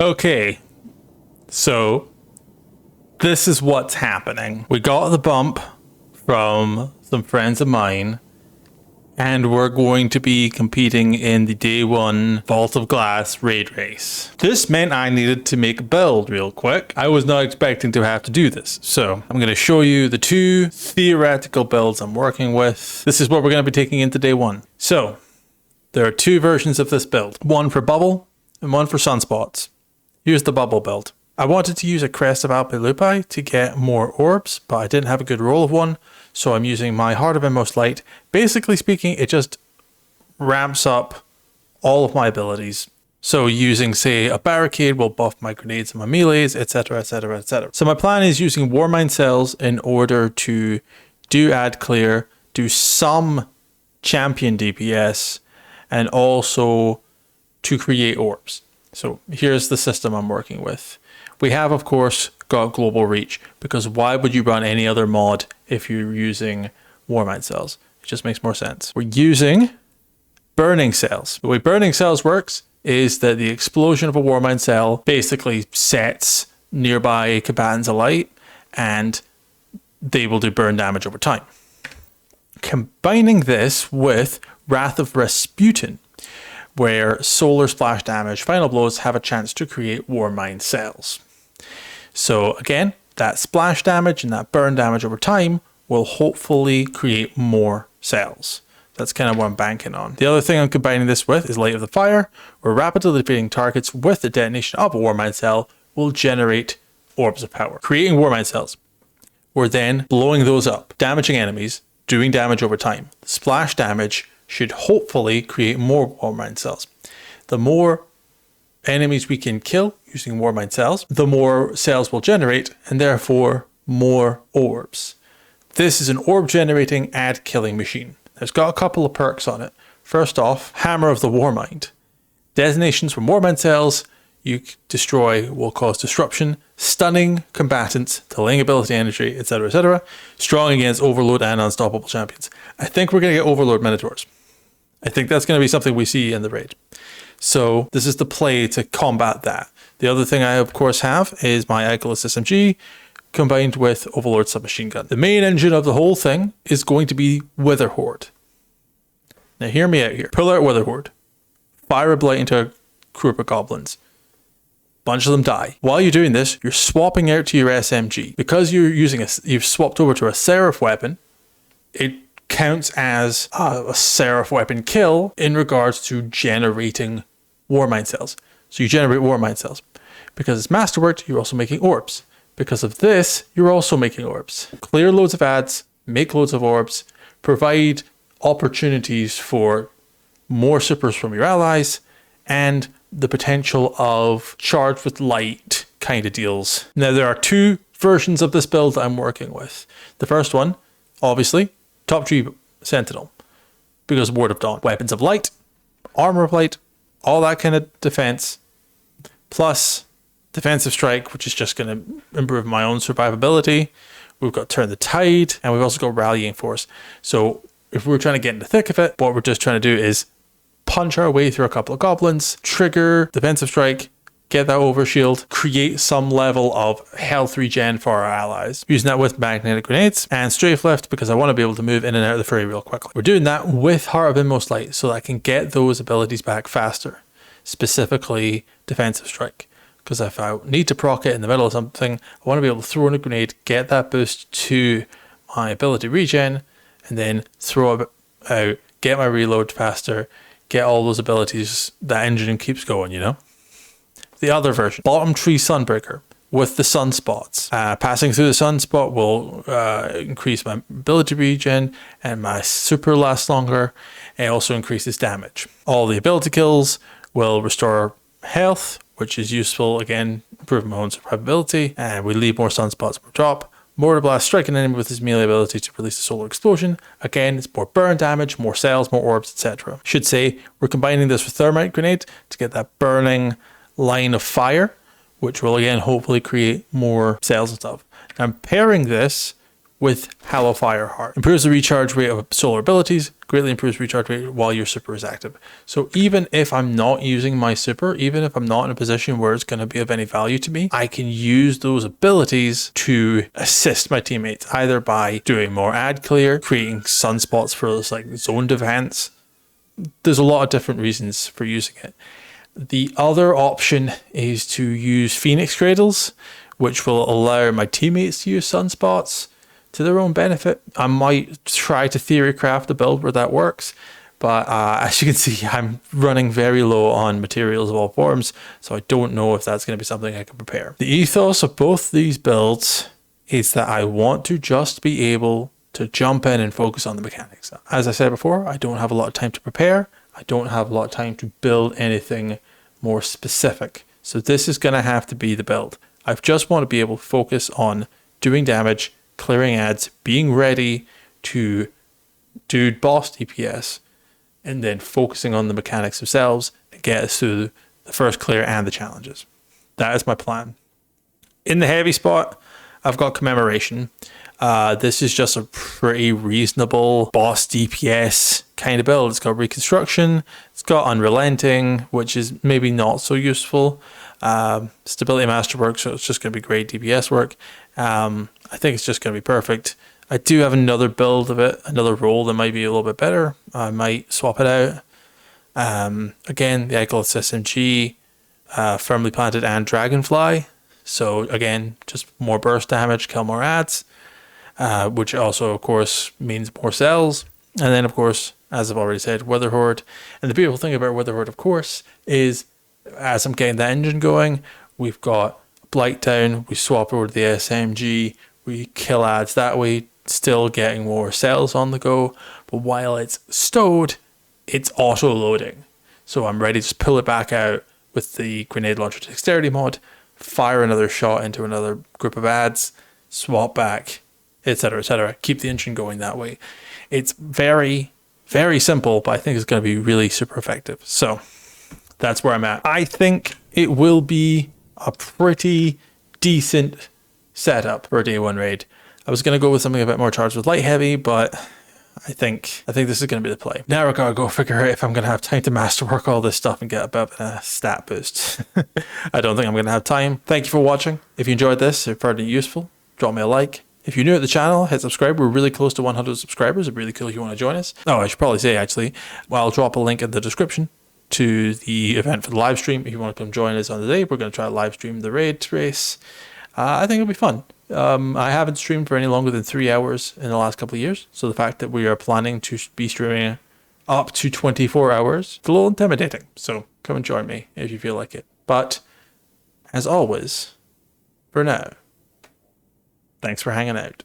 Okay, so this is what's happening. We got the bump from some friends of mine, and we're going to be competing in the day one Vault of Glass raid race. This meant I needed to make a build real quick. I was not expecting to have to do this. So I'm going to show you the two theoretical builds I'm working with. This is what we're going to be taking into day one. So there are two versions of this build, one for bubble and one for sunspots. Here's the bubble build. I wanted to use a Crest of Alpilupi to get more orbs, but I didn't have a good roll of one, so I'm using my Heart of Inmost Light. Basically speaking, it just ramps up all of my abilities. So using, say, a barricade will buff my grenades and my melees, etc, etc, etc. So my plan is using Warmind Cells in order to do ad clear, do some champion DPS, and also to create orbs. So here's the system I'm working with. We have, of course, got global reach, because why would you run any other mod if you're using Warmind Cells? It just makes more sense. We're using burning cells. The way burning cells works is that the explosion of a Warmind cell basically sets nearby combatants alight, and they will do burn damage over time. Combining this with Wrath of Rasputin, where solar splash damage final blows have a chance to create Warmind cells. So again, that splash damage and that burn damage over time will hopefully create more cells. That's kind of what I'm banking on. The other thing I'm combining this with is Light of the Fire, where rapidly defeating targets with the detonation of a Warmind cell will generate orbs of power, creating Warmind cells. We're then blowing those up, damaging enemies, doing damage over time. Splash damage should hopefully create more Warmind cells. The more enemies we can kill using Warmind cells, the more cells will generate, and therefore more orbs. This is an orb generating ad killing machine. It's got a couple of perks on it. First off, Hammer of the Warmind. Detonations from Warmind cells you destroy will cause disruption, stunning combatants, delaying ability energy, etc, etc. Strong against Overload and Unstoppable champions. I think we're going to get Overload Minotaurs. I think that's going to be something we see in the raid. So this is the play to combat that. The other thing I of course have is my Ichelos SMG combined with Overlord submachine gun. The main engine of the whole thing is going to be Witherhoard. Now hear me out here. Pull out Witherhoard. Fire a blight into a group of goblins. Bunch of them die. While you're doing this, you're swapping out to your SMG. Because you've swapped over to a Seraph weapon, it counts as a Seraph weapon kill in regards to generating Warmind cells. So you generate Warmind cells. Because it's masterworked, you're also making orbs. Because of this, you're also making orbs. Clear loads of ads, make loads of orbs, provide opportunities for more supers from your allies, and the potential of charged with light kind of deals. Now there are two versions of this build that I'm working with. The first one, obviously, top 3 Sentinel, because Ward of Dawn, weapons of light, armor of light, all that kind of defense, plus defensive strike, which is just going to improve my own survivability. We've got Turn the Tide, and we've also got Rallying Force. So if we're trying to get in the thick of it, what we're just trying to do is punch our way through a couple of goblins, trigger defensive strike, get that overshield, create some level of health regen for our allies. Using that with magnetic grenades and strafe lift because I want to be able to move in and out of the fray real quickly. We're doing that with Heart of Inmost Light so that I can get those abilities back faster, specifically defensive strike. Because if I need to proc it in the middle of something, I want to be able to throw in a grenade, get that boost to my ability regen, and then throw it out, get my reload faster, get all those abilities. That engine keeps going, you know? The other version, bottom 3 Sunbreaker with the sunspots. Passing through the sunspot will increase my ability regen and my super lasts longer. It also increases damage. All the ability kills will restore health, which is useful, again, improving my own survivability. And we leave more sunspots per drop. Mortar Blast, strike an enemy with his melee ability to release a solar explosion. Again, it's more burn damage, more cells, more orbs, etc. Should say we're combining this with Thermite Grenade to get that burning line of fire, which will again hopefully create more cells and stuff. I'm pairing this with Hallowfire Heart. Improves the recharge rate of solar abilities, greatly improves recharge rate while your super is active. So even if I'm not using my super, even if I'm not in a position where it's going to be of any value to me, I can use those abilities to assist my teammates, either by doing more ad clear, creating sunspots for those like zoned events. There's a lot of different reasons for using it. The other option is to use Phoenix Cradles, which will allow my teammates to use sunspots to their own benefit. I might try to theorycraft a build where that works, but as you can see, I'm running very low on materials of all forms, so I don't know if that's going to be something I can prepare. The ethos of both these builds is that I want to just be able to jump in and focus on the mechanics. As I said before, I don't have a lot of time to prepare. I don't have a lot of time to build anything more specific. So this is going to have to be the build. I just want to be able to focus on doing damage, clearing ads, being ready to do boss DPS, and then focusing on the mechanics themselves and get us through the first clear and the challenges. That is my plan. In the heavy spot, I've got Commemoration. This is just a pretty reasonable boss DPS kind of build. It's got Reconstruction, it's got Unrelenting, which is maybe not so useful. Stability Masterwork, so it's just going to be great DPS work. I think it's just going to be perfect. I do have another build of it, another role that might be a little bit better. I might swap it out. Again, the Ichelos SMG, Firmly Planted and Dragonfly. So again, just more burst damage, kill more ads, which also, of course, means more cells. And then, of course, as I've already said, Witherhoard. And the beautiful thing about Witherhoard, of course, is as I'm getting the engine going, we've got Blight down, we swap over to the SMG, we kill ads that way, still getting more cells on the go. But while it's stowed, it's auto loading. So I'm ready to just pull it back out with the Grenade Launcher Dexterity mod, fire another shot into another group of ads, swap back, etc., etc. Keep the engine going that way. It's very, very simple, but I think it's going to be really super effective. So that's where I'm at. I think it will be a pretty decent setup for a day one raid. I was going to go with something a bit more charged with light heavy, but I think this is going to be the play. Now I gotta go figure out if I'm going to have time to masterwork all this stuff and get a bit of a stat boost. I don't think I'm going to have time. Thank you for watching. If you enjoyed this, if you found it useful, drop me a like. If you're new at the channel, hit subscribe. We're really close to 100 subscribers. It'd be really cool if you want to join us. Oh, I should probably say, actually, well, I'll drop a link in the description to the event for the live stream. If you want to come join us on the day, we're going to try to live stream the raid race. I think it'll be fun. I haven't streamed for any longer than 3 hours in the last couple of years. So the fact that we are planning to be streaming up to 24 hours, it's a little intimidating. So come and join me if you feel like it. But as always, for now, thanks for hanging out.